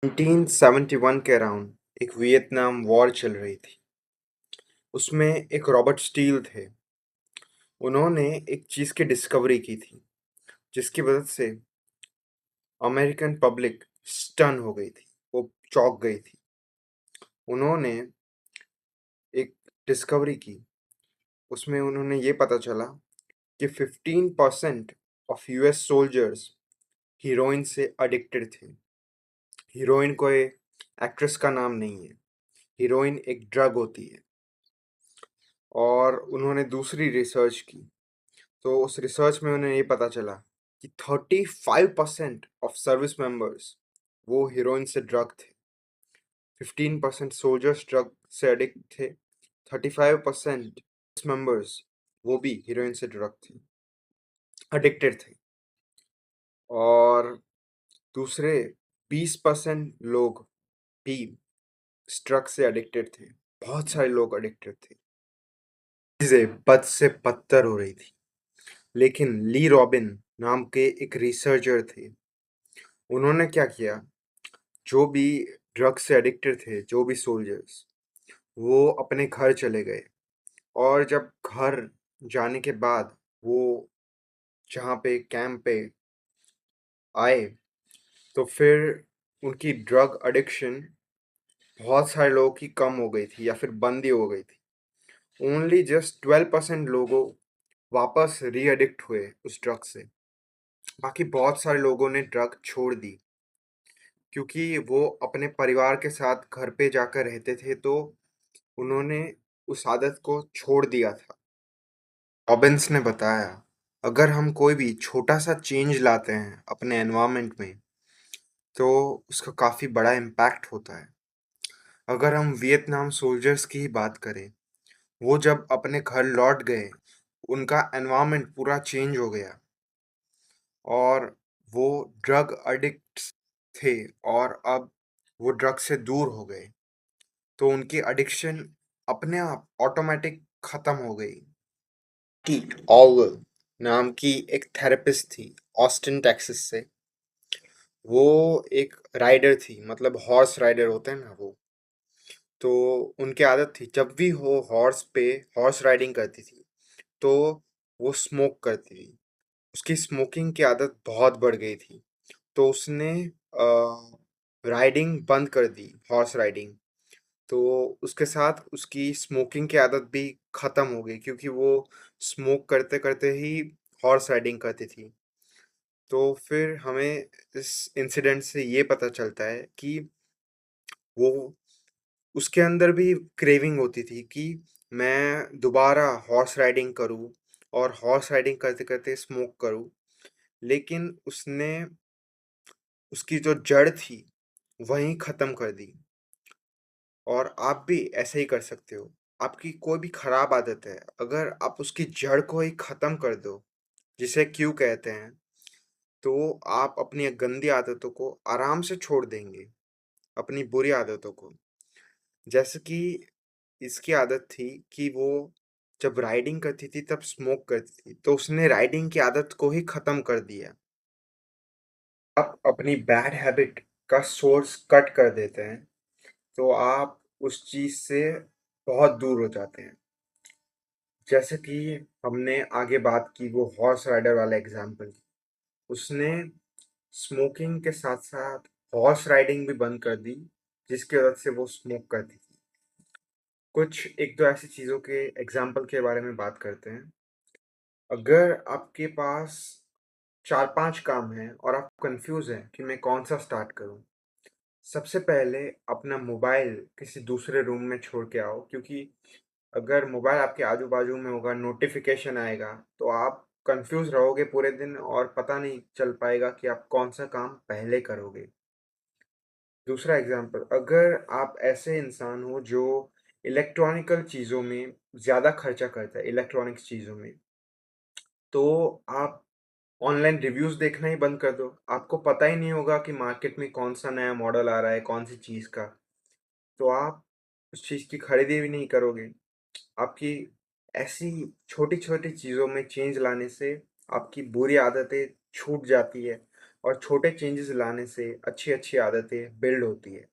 1971 के अराउंड एक Vietnam war चल रही थी। उसमें एक रॉबर्ट स्टील थे। उन्होंने एक चीज़ की डिस्कवरी की थी, जिसकी वजह से अमेरिकन पब्लिक स्टन हो गई थी, वो चौंक गई थी। उन्होंने एक डिस्कवरी की, उसमें उन्होंने ये पता चला कि 15% ऑफ यूएस सोल्जर्स हीरोइन से एडिक्टेड थे। हीरोइन कोई एक्ट्रेस का नाम नहीं है, हीरोइन एक ड्रग होती है। और उन्होंने दूसरी रिसर्च की, तो उस रिसर्च में उन्हें ये पता चला कि 35% ऑफ सर्विस मेंबर्स वो हीरोइन से ड्रग थे। 15% सोल्जर्स ड्रग से एडिक्ट थे। 35% मेंबर्स वो भी हीरोइन से ड्रग थे, एडिक्टेड थे। और दूसरे 20% लोग भी ड्रग से एडिक्टेड थे। बहुत सारे लोग एडिक्टेड थे। चीजें बद से बदतर हो रही थी। लेकिन ली रॉबिन नाम के एक रिसर्चर थे। उन्होंने क्या किया, जो भी ड्रग से एडिक्टेड थे, जो भी सोल्जर्स, वो अपने घर चले गए। और जब घर जाने के बाद वो जहाँ पे कैंप पे आए, तो फिर उनकी ड्रग एडिक्शन बहुत सारे लोगों की कम हो गई थी या फिर बंद ही हो गई थी। ओनली जस्ट 12% लोगों वापस री एडिक्ट हुए उस ड्रग से। बाकी बहुत सारे लोगों ने ड्रग छोड़ दी, क्योंकि वो अपने परिवार के साथ घर पे जाकर रहते थे, तो उन्होंने उस आदत को छोड़ दिया था। रॉबिन्स ने बताया, अगर हम कोई भी छोटा सा चेंज लाते हैं अपने एनवायरनमेंट में, तो उसका काफ़ी बड़ा इम्पैक्ट होता है। अगर हम वियतनाम सोल्जर्स की ही बात करें, वो जब अपने घर लौट गए, उनका एनवायरनमेंट पूरा चेंज हो गया और वो ड्रग एडिक्ट्स थे और अब वो ड्रग से दूर हो गए। तो उनकी एडिक्शन अपने आप ऑटोमेटिक ख़त्म हो गई। कि ऑवल नाम की एक थेरेपिस्ट थी, ऑस्टिन टेक्सास से। वो एक राइडर थी, मतलब हॉर्स राइडर होते हैं ना वो। तो उनकी आदत थी, जब भी वो हॉर्स पे हॉर्स राइडिंग करती थी, तो वो स्मोक करती थी। उसकी स्मोकिंग की आदत बहुत बढ़ गई थी। तो उसने राइडिंग बंद कर दी, हॉर्स राइडिंग। तो उसके साथ उसकी स्मोकिंग की आदत भी ख़त्म हो गई, क्योंकि वो स्मोक करते करते ही हॉर्स राइडिंग करती थी। तो फिर हमें इस इंसिडेंट से ये पता चलता है कि वो उसके अंदर भी क्रेविंग होती थी कि मैं दोबारा हॉर्स राइडिंग करूं और हॉर्स राइडिंग करते करते स्मोक करूं। लेकिन उसने उसकी जो जड़ थी वहीं ख़त्म कर दी। और आप भी ऐसे ही कर सकते हो। आपकी कोई भी खराब आदत है, अगर आप उसकी जड़ को ही ख़त्म कर दो, जिसे क्यू कहते हैं, तो आप अपनी गंदी आदतों को आराम से छोड़ देंगे, अपनी बुरी आदतों को। जैसे कि इसकी आदत थी कि वो जब राइडिंग करती थी तब स्मोक करती थी, तो उसने राइडिंग की आदत को ही ख़त्म कर दिया। आप अपनी बैड हैबिट का सोर्स कट कर देते हैं, तो आप उस चीज़ से बहुत दूर हो जाते हैं। जैसे कि हमने आगे बात की वो हॉर्स राइडर वाला एग्जाम्पल की, उसने स्मोकिंग के साथ-साथ हॉर्स राइडिंग भी बंद कर दी, जिसकी वजह से वो स्मोक करती थी। कुछ 1-2 ऐसी चीज़ों के एग्जाम्पल के बारे में बात करते हैं। अगर आपके पास 4-5 काम हैं और आप कन्फ्यूज़ हैं कि मैं कौन-सा स्टार्ट करूँ, सबसे पहले अपना मोबाइल किसी दूसरे रूम में छोड़ के आओ, क्योंकि अगर मोबाइल आपके आजू-बाजू में होगा, नोटिफ़िकेशन आएगा, तो आप कन्फ्यूज़ रहोगे पूरे दिन और पता नहीं चल पाएगा कि आप कौन-सा काम पहले करोगे। दूसरा एग्ज़ाम्पल, अगर आप ऐसे इंसान हो जो इलेक्ट्रॉनिकल चीज़ों में ज़्यादा खर्चा करता है, इलेक्ट्रॉनिक्स चीज़ों में, तो आप ऑनलाइन रिव्यूज़ देखना ही बंद कर दो। आपको पता ही नहीं होगा कि मार्केट में कौन-सा नया मॉडल आ रहा है, कौन-सी चीज़ का, तो आप उस चीज़ की खरीदी भी नहीं करोगे। आपकी ऐसी छोटी-छोटी चीज़ों में चेंज लाने से आपकी बुरी आदतें छूट जाती है। और छोटे चेंजेस लाने से अच्छी-अच्छी आदतें बिल्ड होती है।